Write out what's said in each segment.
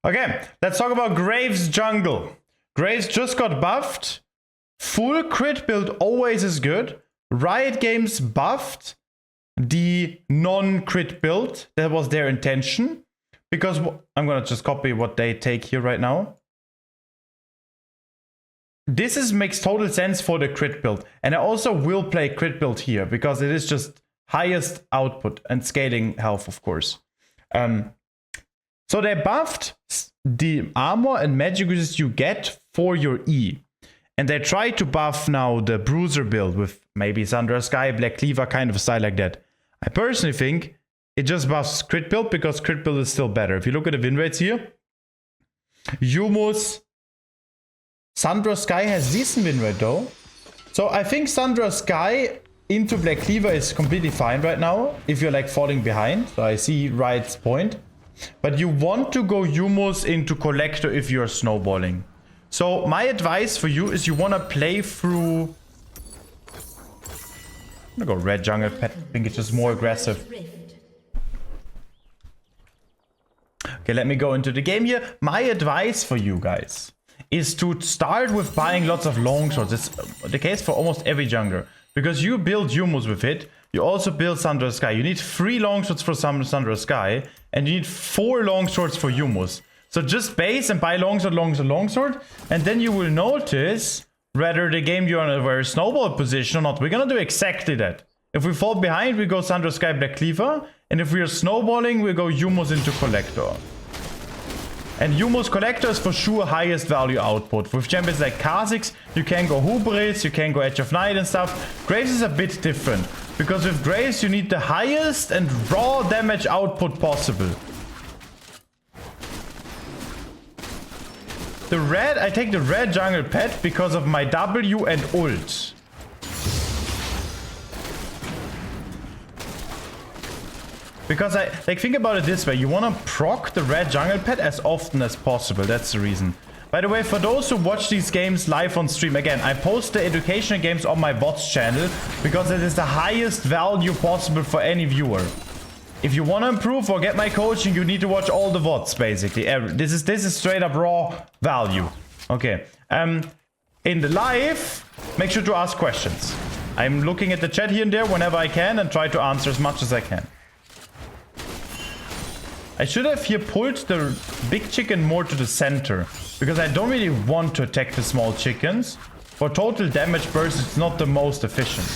Okay, let's talk about Graves jungle. Graves just got buffed. Full crit build always is good. Riot Games buffed the non-crit build. That was their intention. Because I'm gonna just copy what they take here right now. This makes total sense for the crit build. And I also will play crit build here because it is just highest output and scaling health, of course. So they buffed the armor and magic resist you get for your E. And they try to buff now the bruiser build with maybe Sandra Sky, Black Cleaver, kind of a style like that. I personally think it just buffs crit build because crit build is still better. If you look at the win rates here, Yumus, Sandra Sky has decent win rate though. So I think Sandra Sky into Black Cleaver is completely fine right now if you're like falling behind. So I see Riot's point. But you want to go Yumus into Collector if you're snowballing. So my advice for you is you want to play through... I'm gonna go red jungle pet. I think it's just more aggressive. Okay, let me go into the game here. My advice for you guys is to start with buying lots of longswords. It's the case for almost every jungler. Because you build Yumus with it, you also build Sandra Sky. You need 3 longswords for Sandra Sky, and you need 4 longswords for Yumus. So just base and buy longsword, and then you will notice whether the game you're in a very snowball position or not. We're gonna do exactly that. If we fall behind, we go Sandra Sky, Black Cleaver, and if we are snowballing, we go Yumus into Collector. And Yumus Collector is for sure highest value output. With champions like Kha'Zix, you can go Hubris, you can go Edge of Night and stuff. Graves is a bit different, because with Graves you need the highest and raw damage output possible. The red, I take the red jungle pet because of my W and ult. Because think about it this way, you want to proc the red jungle pet as often as possible, that's the reason. By the way, for those who watch these games live on stream, again, I post the educational games on my bots channel because it is the highest value possible for any viewer. If you want to improve or get my coaching, you need to watch all the VODs, basically. This is straight up raw value. Okay. In the live, make sure to ask questions. I'm looking at the chat here and there whenever I can and try to answer as much as I can. I should have here pulled the big chicken more to the center, because I don't really want to attack the small chickens. For total damage burst, it's not the most efficient.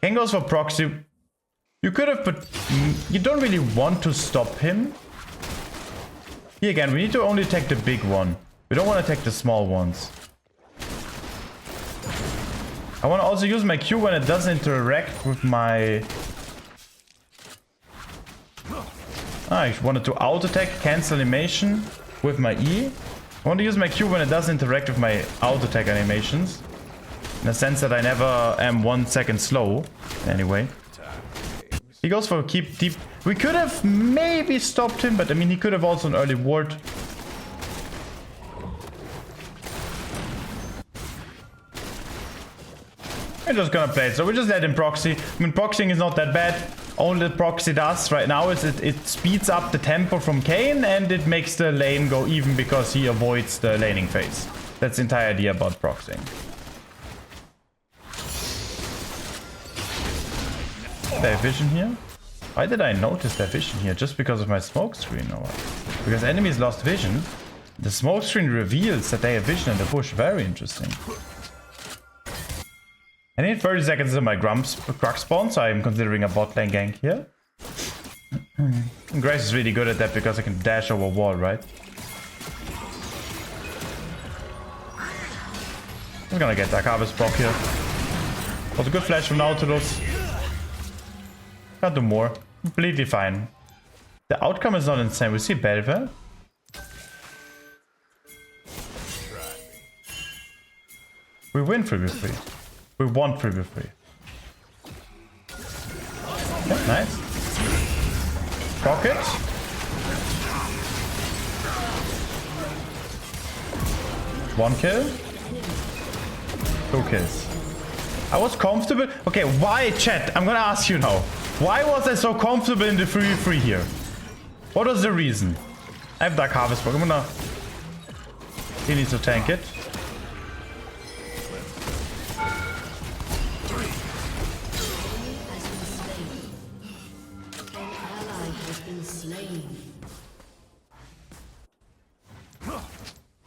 King goes for proxy. You could have put... You don't really want to stop him. Here again, we need to only attack the big one. We don't want to attack the small ones. I want to also use my Q when it doesn't interact with my... I wanted to auto-attack, cancel animation with my E. I want to use my Q when it does interact with my auto-attack animations. In the sense that I never am 1 second slow. Anyway. He goes for keep deep. We could have maybe stopped him, but I mean he could have also an early ward. We're just gonna play it, so we just let him proxy. I mean, proxying is not that bad. Only the proxy does right now is it speeds up the tempo from Kayn and it makes the lane go even because he avoids the laning phase. That's the entire idea about proxying. Their vision here? Why did I notice their vision here? Just because of my smoke screen or what? Because enemies lost vision. The smoke screen reveals that they have vision in the bush. Very interesting. I need 30 seconds to my Grux spawn, so I'm considering a bot lane gank here. Grace is really good at that because I can dash over wall, right? I'm gonna get that harvest block here. Was a good flash from Nautilus. Can't do more. Completely fine. The outcome is not insane. We see Bel'Veth. We win 3v3. We want 3v3. Okay, nice. Pocket. One kill. 2 kills. I was comfortable. Okay, why, chat? I'm gonna ask you now. Why was I so comfortable in the 3v3 here? What was the reason? I have Dark Harvest Book. I'm gonna... He needs to tank it.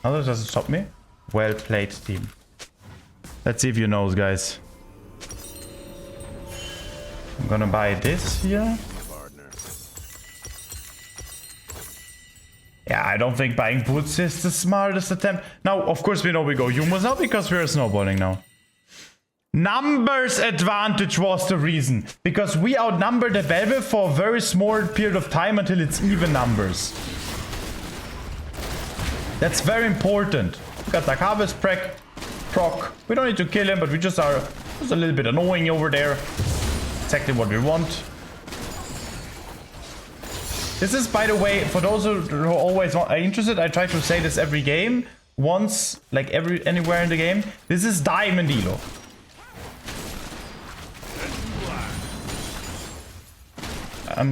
How does it stop me? Well played, team. Let's see if you know, guys. I'm gonna buy this here. Yeah, I don't think buying boots is the smartest attempt. Now, of course, we know we go humans now because we're snowballing now. Numbers advantage was the reason. Because we outnumbered the Bel'Veth for a very small period of time until it's even numbers. That's very important. We got Dark Harvest proc. We don't need to kill him, but we just are just a little bit annoying over there. Exactly what we want. This is, by the way, for those who are always interested, I try to say this every game. Once, like anywhere in the game. This is Diamond Elo.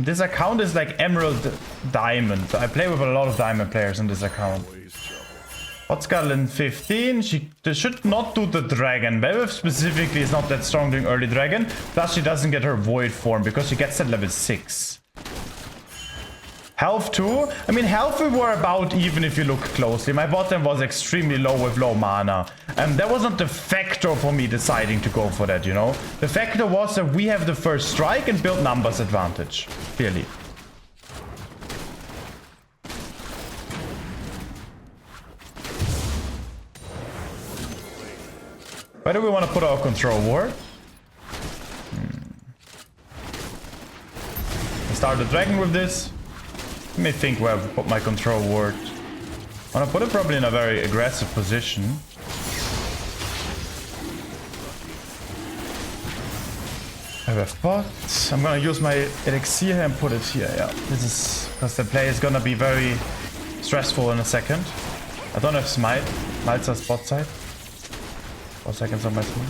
This account is like Emerald Diamond. So I play with a lot of Diamond players in this account. Hot Scotland 15. She should not do the dragon. Bel'Veth specifically is not that strong doing early dragon. Plus she doesn't get her void form because she gets at level 6. Health too. I mean, health we were about even if you look closely. My bottom was extremely low with low mana. And that was not the factor for me deciding to go for that, you know. The factor was that we have the first strike and build numbers advantage. Clearly. Where do we want to put our control ward? Start the dragon with this. Let me think where I put my control ward. I want to put it probably in a very aggressive position. I have pots. I'm gonna use my elixir here and put it here. Yeah, this is because the play is gonna be very stressful in a second. I don't have smite. Smite's a spot side. 4 seconds on my smite.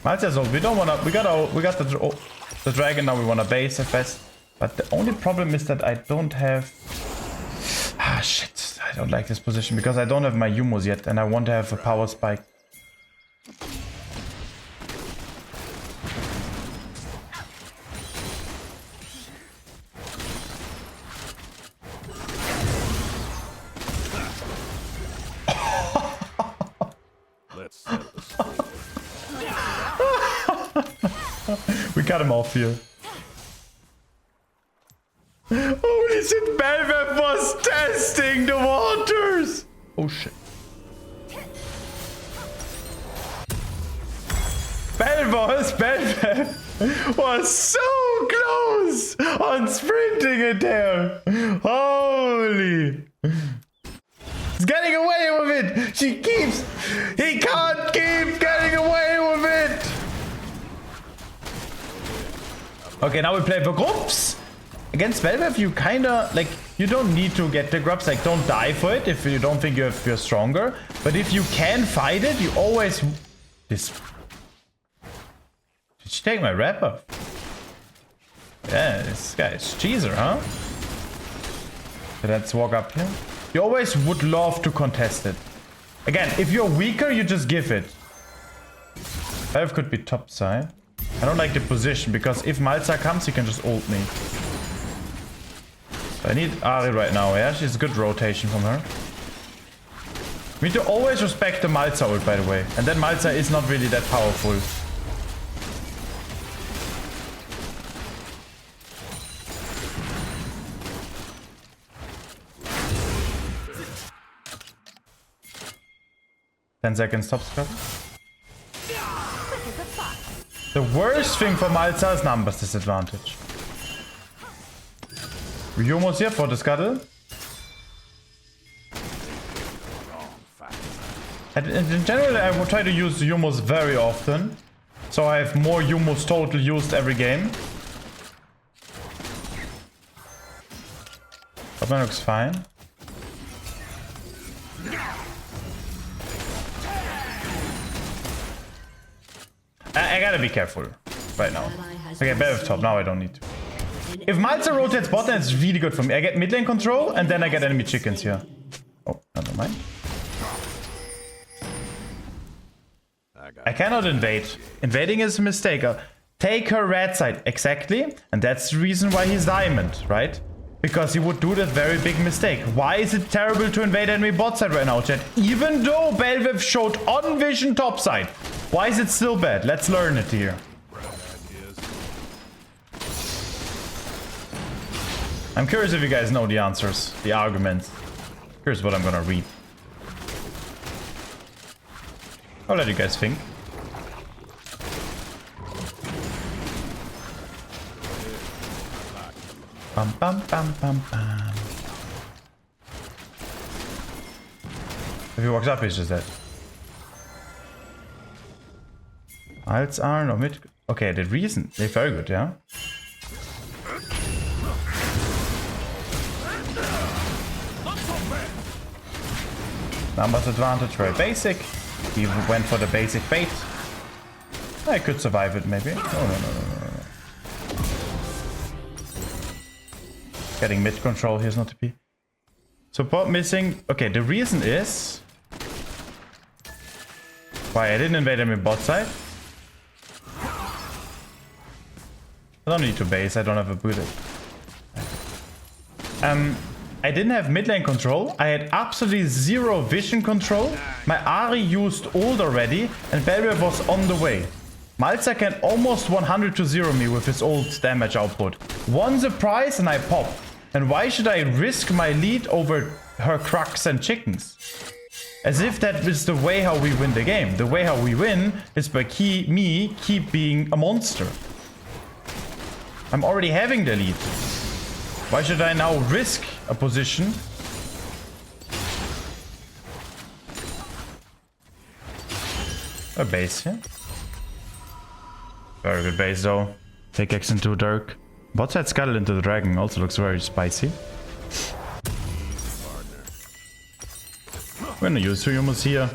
Malta, so we don't wanna. We got the dragon now. We wanna base at best. But the only problem is that I don't have. Ah shit! I don't like this position because I don't have my Humos yet, and I want to have a power spike. We cut him off here. Holy shit, Bel'Veth was testing the waters! Oh shit. Bel'Veth was so close on sprinting it there. Holy. He's getting away with it. He can't keep getting away with it. Okay, now we play for groups. Against Bel'Veth, you kinda, like, you don't need to get the grubs, like, don't die for it if you don't think you're stronger. But if you can fight it, you always... Did she take my wrapper? Yeah, this guy is cheeser, huh? So let's walk up here. You always would love to contest it. Again, if you're weaker, you just give it. Bel'Veth could be top side. I don't like the position, because if Malza comes, he can just ult me. I need Ari right now, yeah? She's a good rotation from her. We need to always respect the Malza ult, by the way. And then Malza is not really that powerful. Ten seconds top scut. The worst thing for Malza is numbers disadvantage. We're almost here for the scuttle. And in general, I will try to use the Humos very often. So I have more Humos total used every game. But that looks fine. I gotta be careful. right now. Okay, Bel'Veth top. Now I don't need to. If Malzer rotates bot, then it's really good for me. I get mid lane control, and then I get enemy chickens here. Oh, never mind. I cannot invade. Invading is a mistake. Take her red side. Exactly. And that's the reason why he's diamond, right? Because he would do that very big mistake. Why is it terrible to invade enemy bot side right now, chat? Even though Bel'Veth showed on vision top side. Why is it still bad? Let's learn it here. I'm curious if you guys know the answers, the arguments. Here's what I'm gonna read. I'll let you guys think. Bam bam bam bam bam. If he walks up, he's just dead. Alts are no mid. Okay, the reason they're very good, yeah. Numbers advantage, very basic. He went for the basic bait. I could survive it, maybe. No. Getting mid control here's not TP. Support missing. Okay, the reason is why I didn't invade him in bot side. I don't need to base. I don't have a bullet. I didn't have mid lane control. I had absolutely zero vision control. My Ahri used ult already, and Bel'Veth was on the way. Malzer can almost 100 to 0 me with his ult damage output. One surprise and I pop. And why should I risk my lead over her Crux and chickens? As if that is the way how we win the game. The way how we win is by me keep being a monster. I'm already having the lead. Why should I now risk a position? A base, yeah. Very good base though. Take X into Dirk. Bot side Scuttle into the Dragon also looks very spicy. We're gonna use 2 humans here.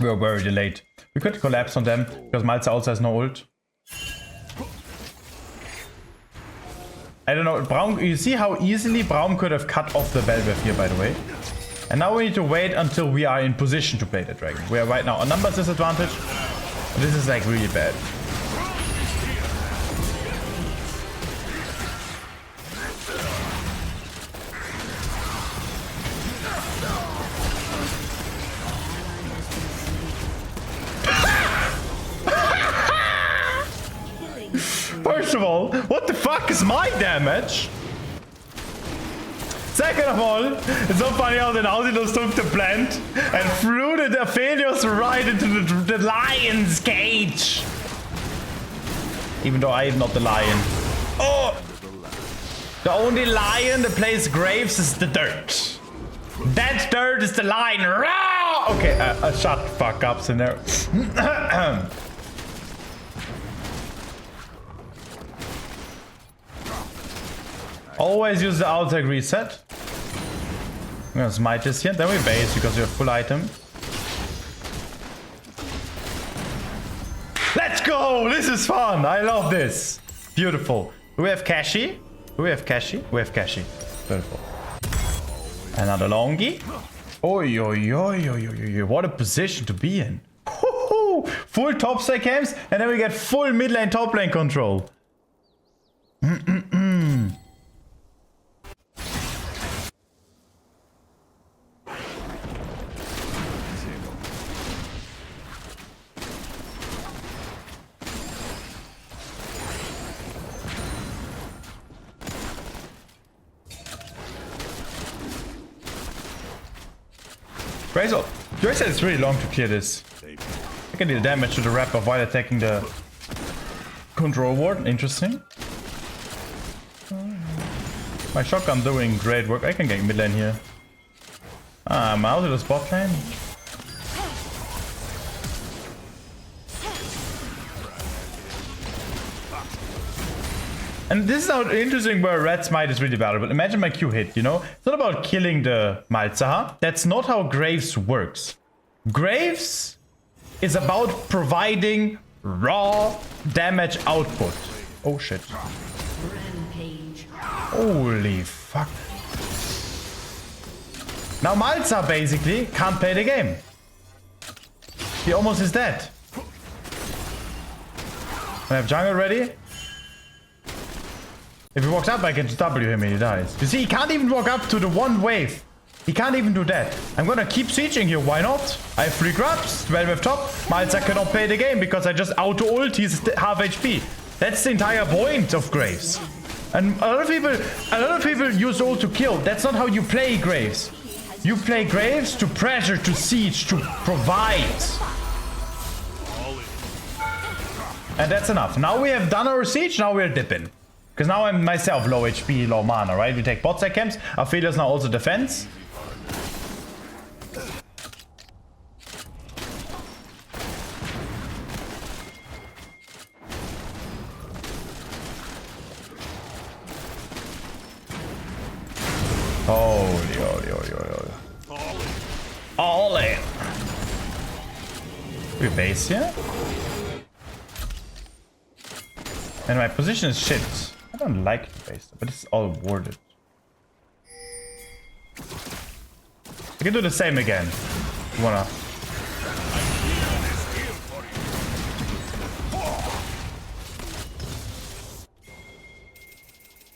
We are very delayed. We could collapse on them because Malzer also has no ult. I don't know, Braum, you see how easily Braum could have cut off the Bel'Veth here, by the way. And now we need to wait until we are in position to play the dragon. We are right now on numbers disadvantage. This is like really bad. First of all, what the fuck is my damage? Second of all, it's so funny how the Nautilus took the plant and threw the Aphelios right into the lion's cage. Even though I am not the lion. Oh! The only lion that plays graves is the dirt. That dirt is the lion. Rah! Okay, shut the fuck up, Sinerias. Always use the outtake reset. I'm gonna smite this here. Then we base because we have full item. Let's go! This is fun! I love this. Beautiful. Do we have Kashi? Do we have Kashi? We have Kashi. Beautiful. Another longie. Oi, oi, oi, oi, oi, oi. What a position to be in. Full top side camps, and then we get full mid lane, top lane control. Razor, you said it's really long to clear this. I can deal damage to the Raptor while attacking the control ward. Interesting. My shotgun doing great work. I can get mid lane here. I'm out of the spot lane. And this is how interesting where Red Smite is really valuable. Imagine my Q hit, you know? It's not about killing the Malzahar. That's not how Graves works. Graves is about providing raw damage output. Oh shit. Rampage. Holy fuck. Now Malzahar basically can't play the game. He almost is dead. I have jungle ready. If he walks up, I can just W him and he dies. You see, he can't even walk up to the one wave. He can't even do that. I'm gonna keep sieging here, why not? I have 3 grabs, Bel'Veth top. Malzahar cannot play the game because I just auto-ult, he's half HP. That's the entire point of Graves. And a lot of people use ult to kill. That's not how you play Graves. You play Graves to pressure, to siege, to provide. And that's enough. Now we have done our siege, now we're dipping. Because now I'm myself low HP, low mana, right? We take bot side camps. Aphelios now also defense. Holy. All in. We base here. And my position is shit. I don't like the base, but it's all worded. I can do the same again. You wanna?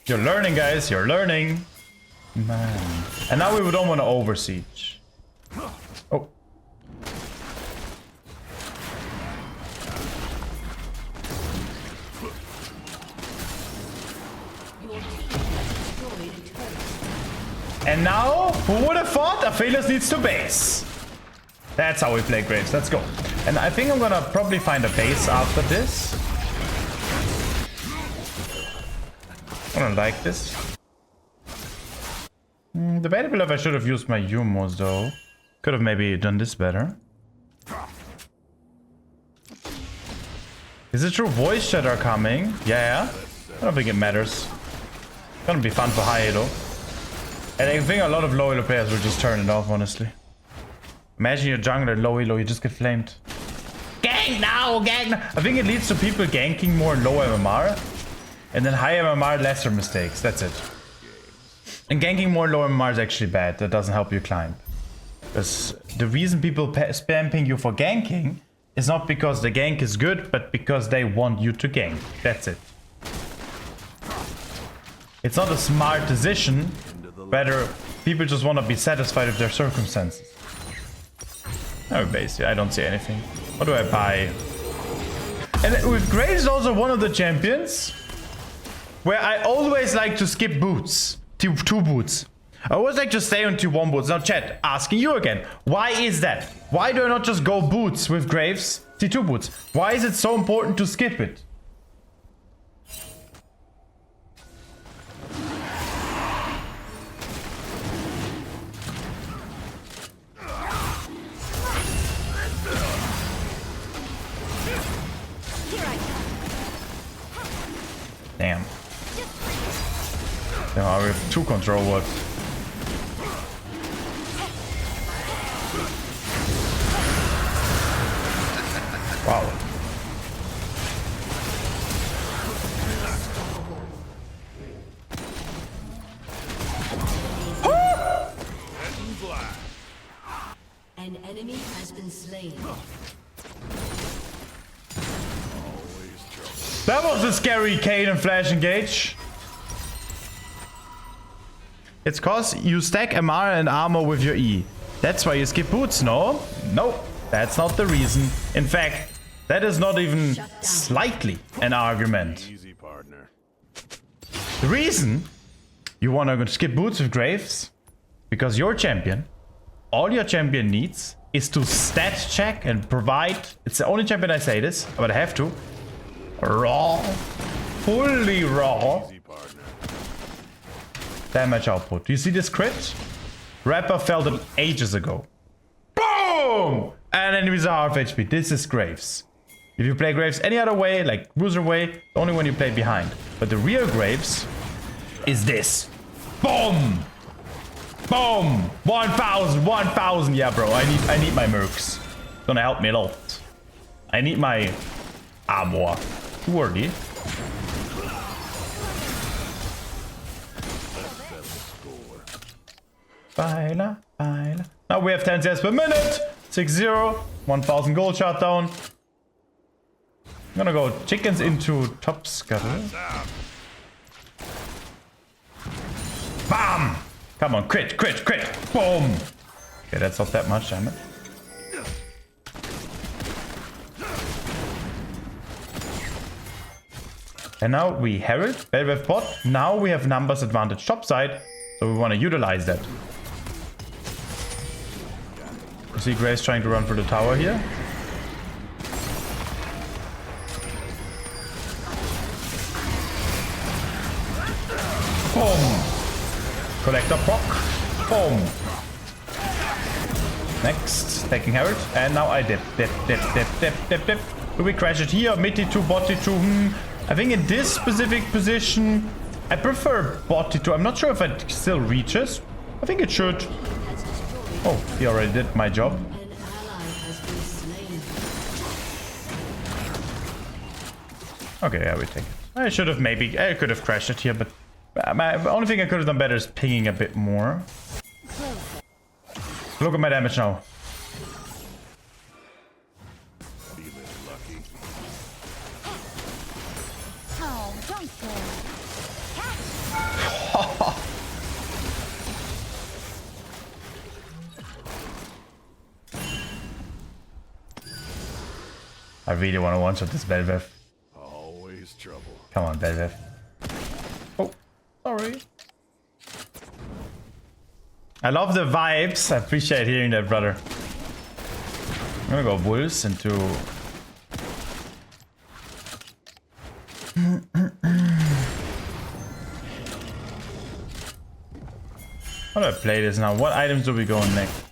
You're learning, guys. You're learning. Man. And now we don't want to oversiege. Oh. And now, who would have thought Aphelios needs to base? That's how we play Graves. Let's go. And I think I'm gonna probably find a base after this. I don't like this. Debatable if I should have used my Yumos though. Could have maybe done this better. Is it true voice chat are coming? Yeah. I don't think it matters. It's gonna be fun for high elo. And I think a lot of low elo players will just turn it off, honestly. Imagine your jungler low elo, you just get flamed. Gank now, gank now. I think it leads to people ganking more low MMR. And then high MMR, lesser mistakes. That's it. And ganking more low MMR is actually bad. That doesn't help you climb. Because the reason people spam ping you for ganking is not because the gank is good, but because they want you to gank. That's it. It's not a smart decision. Better, people just want to be satisfied with their circumstances. No, basically, I don't see anything. What do I buy? And with Graves is also one of the champions where I always like to skip boots. Two boots. I always like to stay on T1 boots. Now chat, asking you again. Why is that? Why do I not just go boots with Graves? T2 boots. Why is it so important to skip it? Damn. Now we have 2 control words. Wow. An enemy has been slain. That was a scary Kane and Flash engage. It's cause you stack MR and armor with your E. That's why you skip boots, no? Nope, that's not the reason. In fact, that is not even slightly an argument. Easy, partner. The reason you want to skip boots with Graves, because your champion, all your champion needs is to stat check and provide. It's the only champion I say this, but I have to. Raw, fully raw damage output. Do you see this crit? Rapper felt it ages ago. Boom! And enemies are half HP. This is Graves. If you play Graves any other way, like Bruiser way, only when you play behind. But the real Graves is this. Boom! Boom! 1,000, 1,000. Yeah, bro, I need my mercs. Gonna help me a lot. I need my armor. Too early. Baila, baila. Now we have 10 CS per minute. 6-0. 1,000 gold shutdown. I'm gonna go chickens into top scuttle. Bam! Come on, crit, crit, crit. Boom! Okay, that's not that much, damn it. And now we Herald, Bel'Veth bot. Now we have numbers advantage topside, so we want to utilize that. You see Grace trying to run for the tower here. Boom! Collector proc. Boom! Next, taking Herald. And now I dip. Do we crash it here? Mid T2, bot T2. I think in this specific position, I prefer bot T2. I'm not sure if it still reaches. I think it should. Oh, he already did my job. An ally has been slain. Okay, yeah, we take it. I should have maybe... I could have crashed it here, but... the only thing I could have done better is pinging a bit more. Look at my damage now. Oh, don't go. I really want to one-shot this Bel'Veth. Always trouble. Come on, Bel'Veth. Oh, sorry. I love the vibes. I appreciate hearing that, brother. I'm gonna go Wolves into... How do I play this now? What items do we go on next?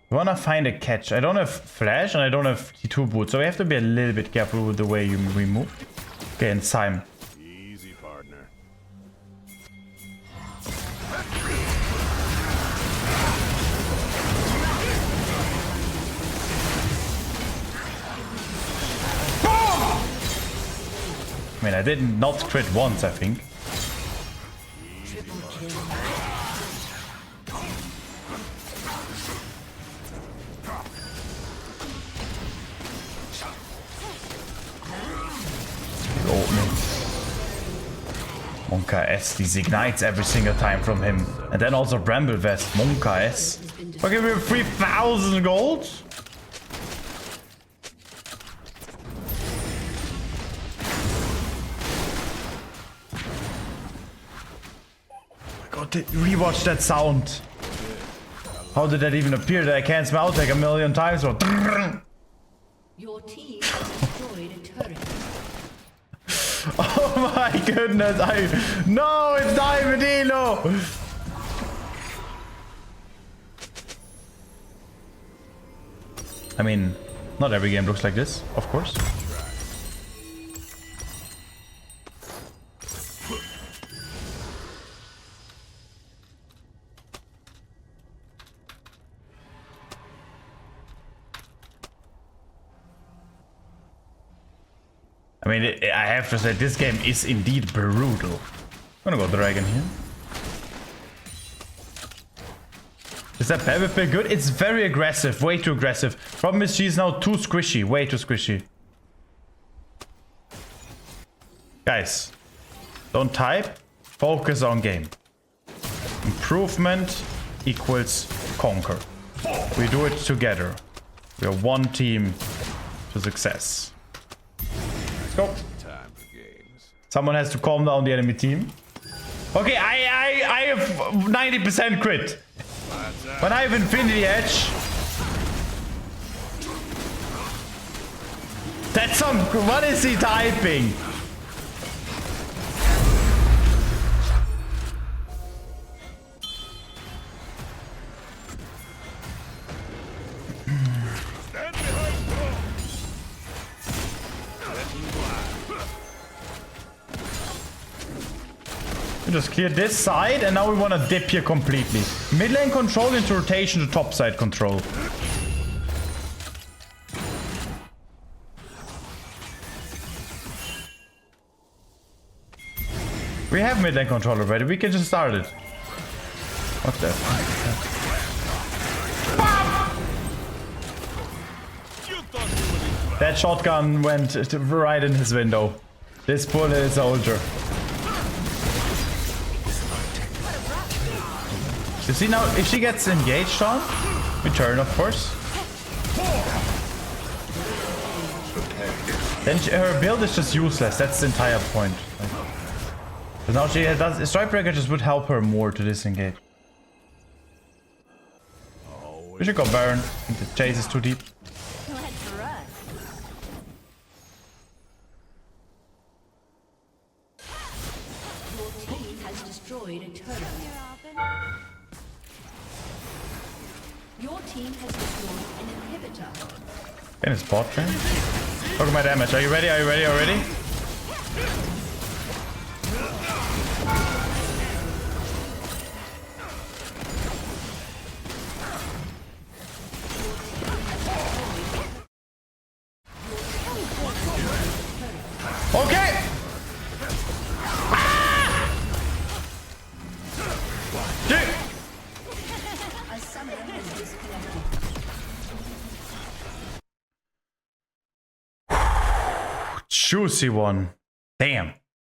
We wanna find a catch. I don't have flash and I don't have T2 boot, so we have to be a little bit careful with the way we move. Okay, and Sime. Easy, partner. I mean, I did not crit once, I think. Triple kill. Monka S, these ignites every single time from him. And then also Bel'Veth, Monka S. Okay, we have 3,000 gold. Oh my god, rewatch that sound. How did that even appear that I can't smell like a million times? Or Your team has destroyed a turret. oh my goodness, no, it's not Medino. I mean, not every game looks like this, of course. I mean, I have to say, this game is indeed brutal. I'm gonna go Dragon here. Is that Bel'Veth play good? It's very aggressive, way too aggressive. Problem is she's now too squishy, way too squishy. Guys, don't type, focus on game. Improvement equals conquer. We do it together. We are one team to success. Go. Time for games. Someone has to calm down the enemy team. Okay, I have 90% crit. When I have Infinity Edge. That's some... What is he typing? We just cleared this side, and now we want to dip here completely. Mid lane control into rotation to top side control. We have mid lane control already. We can just start it. What's that? That shotgun went right in his window. This bullet is soldier. You see now, if she gets engaged on, we turn, of course. Then her build is just useless. That's the entire point. But now she does. Strikebreaker just would help her more to disengage. We should go Baron. I think the chase is too deep. Let's run. Your team has destroyed a turret. Your team has destroyed an inhibitor. In his bot lane. Look at my damage. Are you ready? Are you ready? Are you ready? Okay. Dude. A summoner has disconnected. Juicy one. Damn.